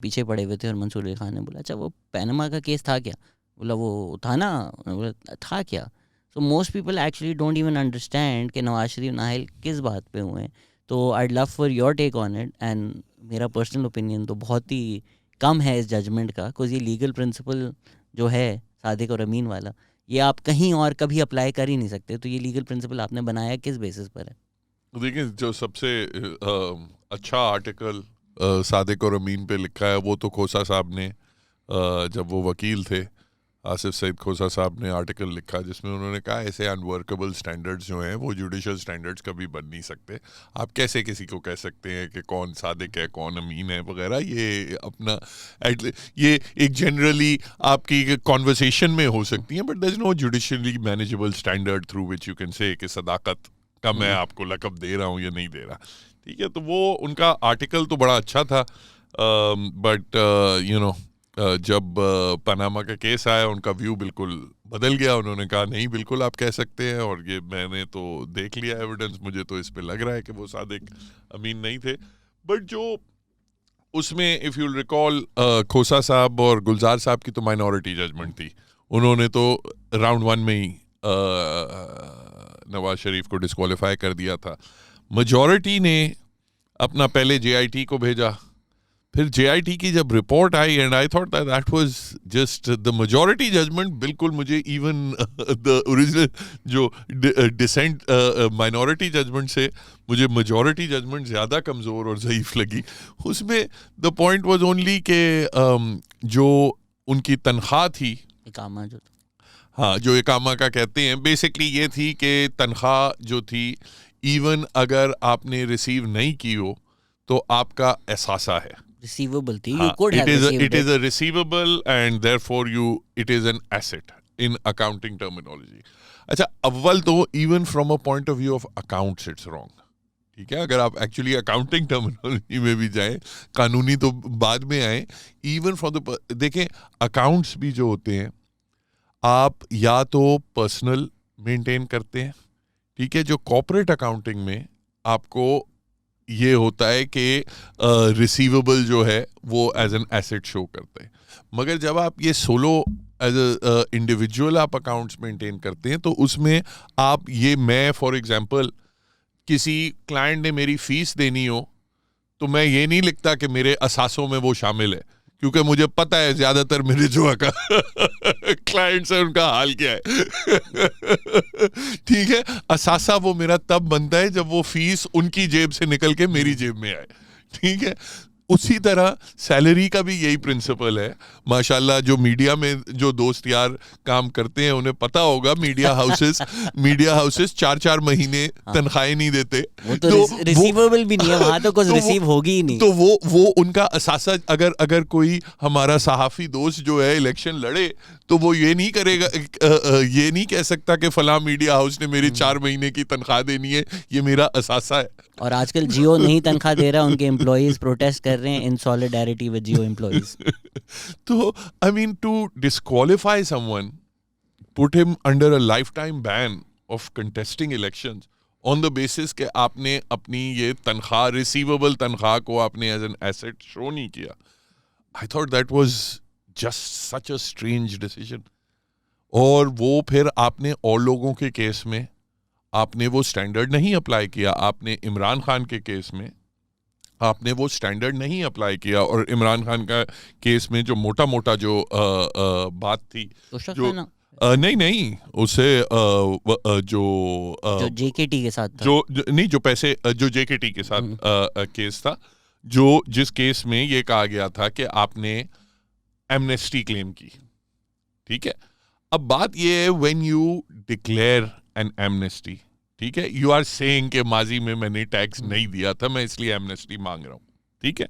पीछे पड़े हुए थे और मंसूर अली खान ने बोला अच्छा वो पैनमा का केस था क्या? बोला वो था ना। बोला था क्या? So most people actually don't even understand कि नवाज शरीफ नाहल किस बात पे हुए हैं। तो I love for your take on it and मेरा पर्सनल ओपिनियन तो बहुत ही कम है इस जजमेंट का, बिकॉज ये लीगल प्रिंसिपल जो है सादिक और अमीन वाला, ये आप कहीं और कभी अप्लाई कर ही नहीं सकते। तो ये लीगल प्रिंसिपल आपने बनाया किस बेसिस पर है? देखिए, जो सबसे अच्छा आर्टिकल सादिक और अमीन पे लिखा है वो तो खोसा साहब ने, जब वो वकील थे आसिफ सईद खोसा साहब ने आर्टिकल लिखा जिसमें उन्होंने कहा ऐसे अनवर्केबल स्टैंडर्ड्स जो हैं वो जुडिशल स्टैंडर्ड्स कभी बन नहीं सकते। आप कैसे किसी को कह सकते हैं कि कौन सादिक है कौन अमीन है वगैरह, ये अपना ये एक जनरली आपकी कॉन्वर्सेशन में हो सकती है, but there is no judicially manageable standard through which you can say कि सदाकत का मैं आपको लकब दे रहा हूँ या नहीं दे रहा। ठीक है, तो वो उनका आर्टिकल तो बड़ा अच्छा था, बट यू नो जब पनामा का केस आया उनका व्यू बिल्कुल बदल गया। उन्होंने कहा नहीं बिल्कुल आप कह सकते हैं, और ये मैंने तो देख लिया एविडेंस, मुझे तो इस पे लग रहा है कि वो सादिक अमीन नहीं थे। बट जो उसमें इफ़ यू रिकॉल खोसा साहब और गुलजार साहब की तो माइनॉरिटी जजमेंट थी, उन्होंने तो राउंड 1 में ही नवाज शरीफ को डिस्क्वालीफाई कर दिया था। मेजॉरिटी ने अपना पहले जेआईटी को भेजा, फिर जेआईटी की जब रिपोर्ट आई and I thought that was just the majority judgment. बिल्कुल मुझे इवन द ओरिजिनल जो डिसेंट माइनॉरिटी जजमेंट से मुझे मेजॉरिटी जजमेंट ज़्यादा कमज़ोर और ज़ईफ लगी। उसमें द पॉइंट वाज ओनली के जो उनकी तनख्वाह थी, इकामा जो था, हाँ जो इकामा का कहते हैं, बेसिकली ये थी कि तनख्वाह जो थी इवन अगर आपने रिसीव नहीं की हो तो आपका एहसासा है, रिसीवेबल थी, यू हाँ, could have received it is a receivable and therefore it is an asset in accounting terminology. अच्छा, अव्वल तो even from a point of view of accounts it's wrong. ठीक है, अगर आप एक्चुअली अकाउंटिंग टर्मिनोलॉजी में भी जाएं, कानूनी तो बाद में आए, इवन फॉर द देखें अकाउंट्स भी जो होते हैं आप या तो पर्सनल मेंटेन करते हैं, ठीक है, जो कॉर्पोरेट अकाउंटिंग में आपको ये होता है कि रिसीवेबल जो है वो एज एन एसेट शो करता है। मगर जब आप ये सोलो एज अ इंडिविजुअल आप अकाउंट्स मेंटेन करते हैं तो उसमें आप ये, मैं फॉर एग्जांपल किसी क्लाइंट ने मेरी फीस देनी हो तो मैं ये नहीं लिखता कि मेरे असासों में वो शामिल है, क्योंकि मुझे पता है ज्यादातर मेरे जो क्लाइंट्स हैं उनका हाल क्या है। ठीक है, असासा वो मेरा तब बनता है जब वो फीस उनकी जेब से निकल के मेरी जेब में आए। ठीक है, उसी तरह सैलरी का भी यही प्रिंसिपल है। माशाल्लाह जो मीडिया में जो दोस्त यार काम करते हैं उन्हें पता होगा, मीडिया हाउसेस 4-4 महीने तनख्वाहें नहीं देते, वो तो रिसीवेबल भी नहीं है वहां, तो कुछ रिसीव होगी ही नहीं। तो वो उनका असासा, अगर कोई हमारा सहाफी दोस्त जो है इलेक्शन लड़े तो वो ये नहीं करेगा, ये नहीं कह सकता कि फलां मीडिया हाउस ने मेरी 4 महीने की तनख्वाह देनी है, ये मेरा असासा है। और आजकल जियो नहीं तनख्वाह दे रहा, उनके एम्प्लॉइज प्रोटेस्ट कर रहे हैं in solidarity with Jio employees. तो I mean to disqualify someone, put him under a lifetime ban of contesting elections on the basis कि आपने अपनी ये तनख्वाह, रिसीवेबल तनख्वाह को आपने एज एन एसेट शो नहीं किया, आई thought that was just such a strange decision. और वो फिर आपने और लोगों के केस में आपने वो स्टैंडर्ड नहीं अप्लाई किया। आपने इमरान खान के केस में आपने वो स्टैंडर्ड नहीं अप्लाई किया, और इमरान खान का केस में जो मोटा मोटा जो बात थी, जो नहीं उसे जो जेकेटी के साथ था, जो पैसे जो जेकेटी के साथ केस था, जिस केस में ये कहा गया था कि आपने एमनेस्टी क्लेम की। ठीक है, अब बात ये है when you declare N amnesty, ठीक है, यू आर सेइंग कि माजी में मैंने टैक्स नहीं दिया था, मैं इसलिए एमनेस्टी मांग रहा हूं। ठीक है,